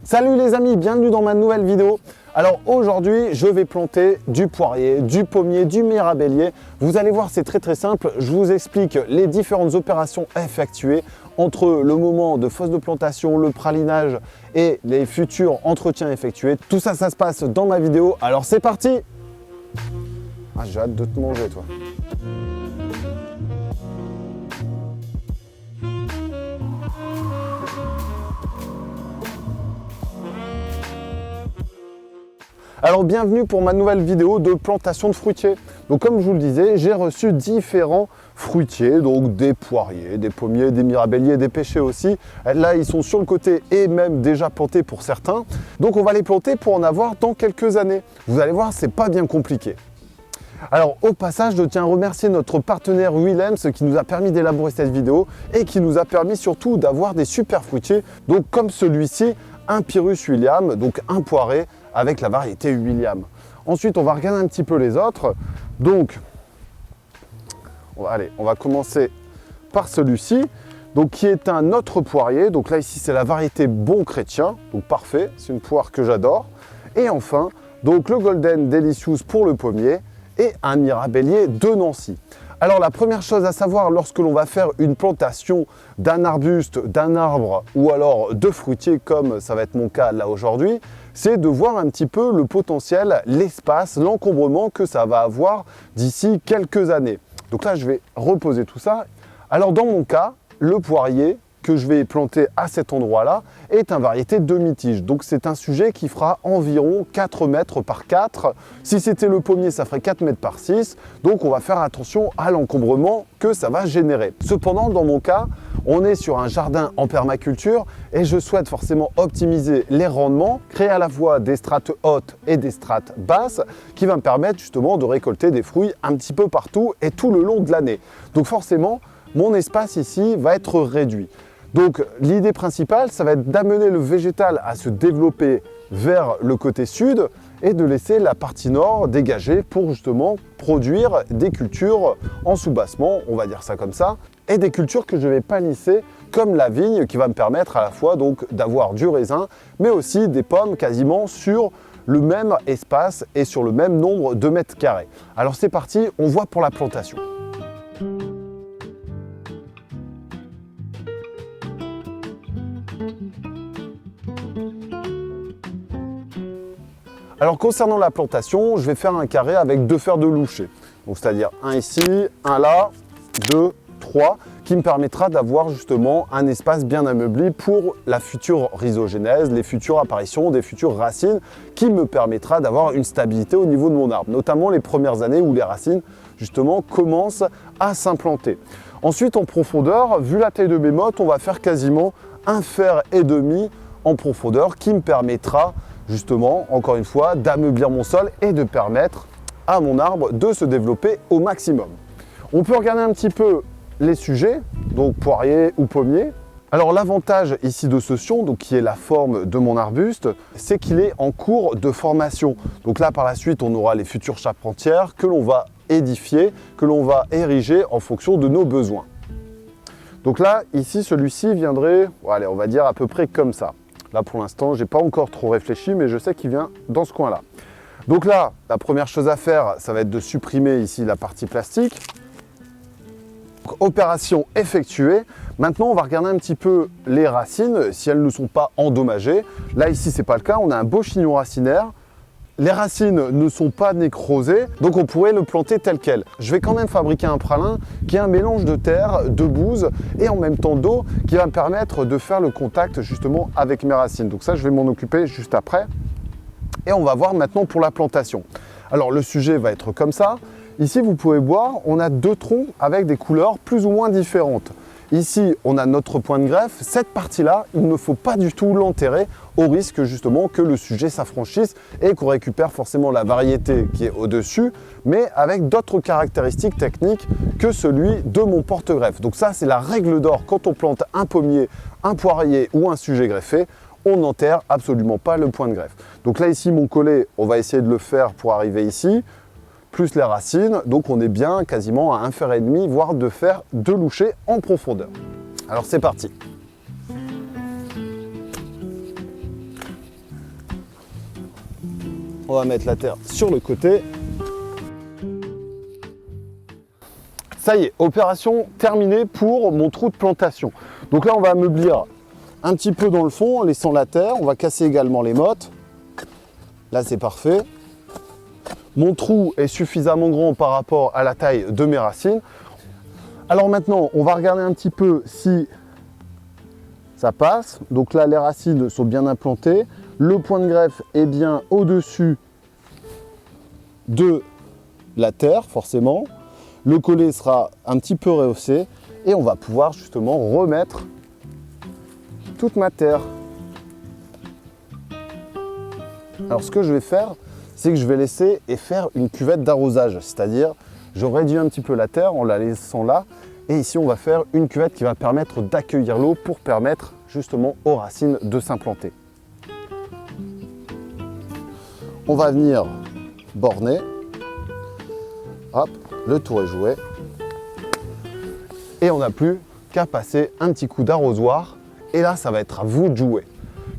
Salut les amis, bienvenue dans ma nouvelle vidéo. Alors aujourd'hui, je vais planter du poirier, du pommier, du mirabellier. Vous allez voir, c'est très simple. Je vous explique les différentes opérations à effectuer entre le moment de fosse de plantation, le pralinage et les futurs entretiens effectués. Tout ça, ça se passe dans ma vidéo. Alors c'est parti! Ah, j'ai hâte de te manger, toi. Alors bienvenue pour ma nouvelle vidéo de plantation de fruitiers. Donc comme je vous le disais, j'ai reçu différents fruitiers, donc des poiriers, des pommiers, des mirabelliers, des pêchers aussi. Là ils sont sur le côté et même déjà plantés pour certains. Donc on va les planter pour en avoir dans quelques années. Vous allez voir, c'est pas bien compliqué. Alors au passage, je tiens à remercier notre partenaire Willems qui nous a permis d'élaborer cette vidéo et qui nous a permis surtout d'avoir des super fruitiers. Donc comme celui-ci, un Pyrrhus William, donc un poiré avec la variété William. Ensuite, on va regarder un petit peu les autres. Donc, on va commencer par celui-ci, donc qui est un autre poirier. Donc là, ici, c'est la variété Bon Chrétien, donc parfait, c'est une poire que j'adore. Et enfin, donc le Golden Delicious pour le pommier et un mirabellier de Nancy. Alors la première chose à savoir lorsque l'on va faire une plantation d'un arbuste, d'un arbre ou alors de fruitier comme ça va être mon cas là aujourd'hui, c'est de voir un petit peu le potentiel, l'espace, l'encombrement que ça va avoir d'ici quelques années. Donc là je vais reposer tout ça. Alors dans mon cas, le poirier que je vais planter à cet endroit-là est un variété demi-tige. Donc c'est un sujet qui fera environ 4 mètres par 4. Si c'était le pommier, ça ferait 4 mètres par 6. Donc on va faire attention à l'encombrement que ça va générer. Cependant, dans mon cas, on est sur un jardin en permaculture et je souhaite forcément optimiser les rendements, créer à la fois des strates hautes et des strates basses qui va me permettre justement de récolter des fruits un petit peu partout et tout le long de l'année. Donc forcément, mon espace ici va être réduit. Donc l'idée principale, ça va être d'amener le végétal à se développer vers le côté sud et de laisser la partie nord dégagée pour justement produire des cultures en sous-bassement, on va dire ça comme ça, et des cultures que je vais palisser comme la vigne qui va me permettre à la fois donc d'avoir du raisin, mais aussi des pommes quasiment sur le même espace et sur le même nombre de mètres carrés. Alors c'est parti, on voit pour la plantation. Alors concernant la plantation, je vais faire un carré avec 2 fers de loucher. Donc c'est-à-dire un ici, un là, 2, 3, qui me permettra d'avoir justement un espace bien ameubli pour la future rhizogénèse, les futures apparitions des futures racines, qui me permettra d'avoir une stabilité au niveau de mon arbre, notamment les premières années où les racines justement commencent à s'implanter. Ensuite en profondeur, vu la taille de mes mottes, on va faire quasiment 1,5 fer en profondeur qui me permettra justement, encore une fois, d'ameublir mon sol et de permettre à mon arbre de se développer au maximum. On peut regarder un petit peu les sujets, donc poirier ou pommier. Alors l'avantage ici de ce sion, donc qui est la forme de mon arbuste, c'est qu'il est en cours de formation. Donc là par la suite on aura les futures charpentières que l'on va édifier, que l'on va ériger en fonction de nos besoins. Donc là ici celui-ci viendrait, allez, on va dire à peu près comme ça. Là pour l'instant j'ai pas encore trop réfléchi mais je sais qu'il vient dans ce coin là. Donc là la première chose à faire ça va être de supprimer ici la partie plastique. Donc, opération effectuée. Maintenant on va regarder un petit peu les racines si elles ne sont pas endommagées. Là ici c'est pas le cas, on a un beau chignon racinaire. Les racines ne sont pas nécrosées, donc on pourrait le planter tel quel. Je vais quand même fabriquer un pralin qui est un mélange de terre, de bouse et en même temps d'eau qui va me permettre de faire le contact justement avec mes racines. Donc ça, je vais m'en occuper juste après. Et on va voir maintenant pour la plantation. Alors le sujet va être comme ça. Ici, vous pouvez voir, on a 2 troncs avec des couleurs plus ou moins différentes. Ici, on a notre point de greffe. Cette partie-là, il ne faut pas du tout l'enterrer au risque justement que le sujet s'affranchisse et qu'on récupère forcément la variété qui est au-dessus, mais avec d'autres caractéristiques techniques que celui de mon porte-greffe. Donc ça, c'est la règle d'or quand on plante un pommier, un poirier ou un sujet greffé. On n'enterre absolument pas le point de greffe. Donc là, ici, mon collet, on va essayer de le faire pour arriver ici, plus les racines. Donc on est bien quasiment à 1,5 fer, voire 2 fers de loucher en profondeur. Alors c'est parti. On va mettre la terre sur le côté. Ça y est, opération terminée pour mon trou de plantation. Donc là, on va ameublir un petit peu dans le fond en laissant la terre. On va casser également les mottes. Là, c'est parfait. Mon trou est suffisamment grand par rapport à la taille de mes racines. Alors maintenant, on va regarder un petit peu si ça passe. Donc là, les racines sont bien implantées. Le point de greffe est bien au-dessus de la terre, forcément. Le collet sera un petit peu rehaussé et on va pouvoir justement remettre toute ma terre. Alors ce que je vais faire, c'est que je vais laisser et faire une cuvette d'arrosage. C'est-à-dire, je réduis un petit peu la terre en la laissant là. Et ici, on va faire une cuvette qui va permettre d'accueillir l'eau pour permettre justement aux racines de s'implanter. On va venir borner. Hop, le tour est joué. Et on n'a plus qu'à passer un petit coup d'arrosoir. Et là, ça va être à vous de jouer.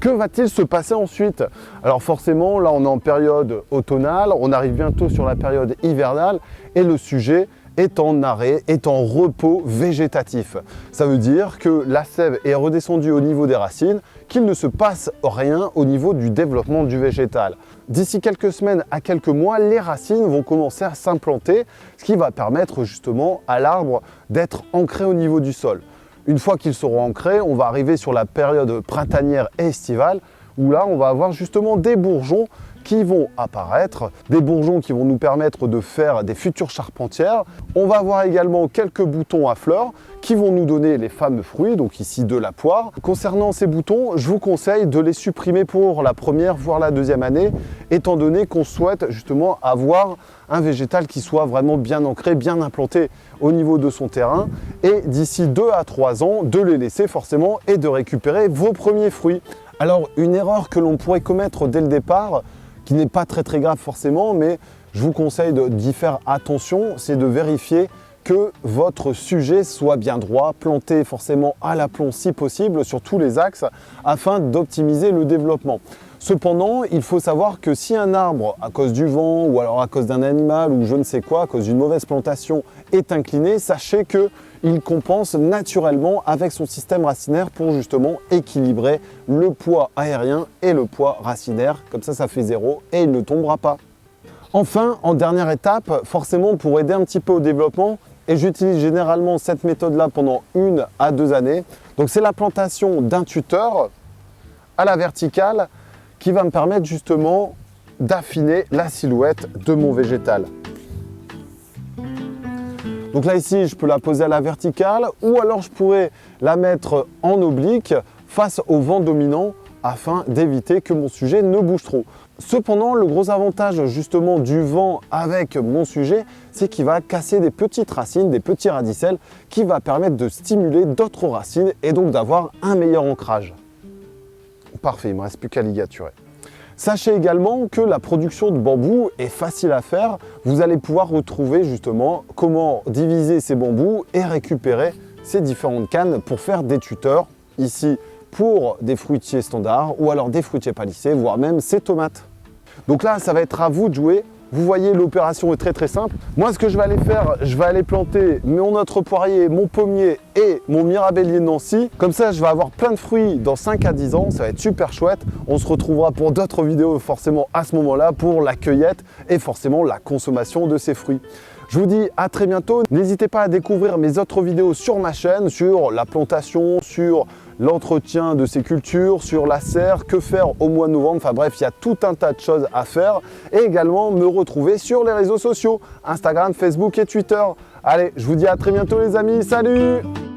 Que va-t-il se passer ensuite? Alors forcément, là on est en période automnale, on arrive bientôt sur la période hivernale et le sujet est en arrêt, est en repos végétatif. Ça veut dire que la sève est redescendue au niveau des racines, qu'il ne se passe rien au niveau du développement du végétal. D'ici quelques semaines à quelques mois, les racines vont commencer à s'implanter, ce qui va permettre justement à l'arbre d'être ancré au niveau du sol. Une fois qu'ils seront ancrés, on va arriver sur la période printanière et estivale où là, on va avoir justement des bourgeons qui vont apparaître, des bourgeons qui vont nous permettre de faire des futures charpentières. On va avoir également quelques boutons à fleurs qui vont nous donner les fameux fruits, donc ici de la poire. Concernant ces boutons, je vous conseille de les supprimer pour la première, voire la deuxième année, étant donné qu'on souhaite justement avoir un végétal qui soit vraiment bien ancré, bien implanté au niveau de son terrain. Et d'ici 2 à 3 ans, de les laisser forcément et de récupérer vos premiers fruits. Alors, une erreur que l'on pourrait commettre dès le départ, qui n'est pas très grave forcément, mais je vous conseille d'y faire attention, c'est de vérifier que votre sujet soit bien droit, planté forcément à l'aplomb si possible sur tous les axes afin d'optimiser le développement. Cependant, il faut savoir que si un arbre, à cause du vent ou alors à cause d'un animal ou je ne sais quoi, à cause d'une mauvaise plantation, est incliné, sachez qu'il compense naturellement avec son système racinaire pour justement équilibrer le poids aérien et le poids racinaire. Comme ça fait 0 et il ne tombera pas. Enfin, en dernière étape, forcément pour aider un petit peu au développement, et j'utilise généralement cette méthode-là pendant 1 à 2 années, donc c'est la plantation d'un tuteur à la verticale qui va me permettre justement d'affiner la silhouette de mon végétal. Donc là ici, je peux la poser à la verticale ou alors je pourrais la mettre en oblique face au vent dominant afin d'éviter que mon sujet ne bouge trop. Cependant, le gros avantage justement du vent avec mon sujet, c'est qu'il va casser des petites racines, des petits radicelles qui va permettre de stimuler d'autres racines et donc d'avoir un meilleur ancrage. Parfait, il ne me reste plus qu'à ligaturer. Sachez également que la production de bambou est facile à faire. Vous allez pouvoir retrouver justement comment diviser ces bambous et récupérer ces différentes cannes pour faire des tuteurs. Ici, pour des fruitiers standards ou alors des fruitiers palissés, voire même ces tomates. Donc là, ça va être à vous de jouer. Vous voyez, l'opération est très simple. Moi, ce que je vais aller faire, je vais aller planter mon autre poirier, mon pommier et mon mirabellier Nancy. Comme ça, je vais avoir plein de fruits dans 5 à 10 ans. Ça va être super chouette. On se retrouvera pour d'autres vidéos forcément à ce moment-là pour la cueillette et forcément la consommation de ces fruits. Je vous dis à très bientôt. N'hésitez pas à découvrir mes autres vidéos sur ma chaîne, sur la plantation, sur l'entretien de ces cultures, sur la serre, que faire au mois de novembre. Enfin bref, il y a tout un tas de choses à faire. Et également me retrouver sur les réseaux sociaux, Instagram, Facebook et Twitter. Allez, je vous dis à très bientôt les amis. Salut!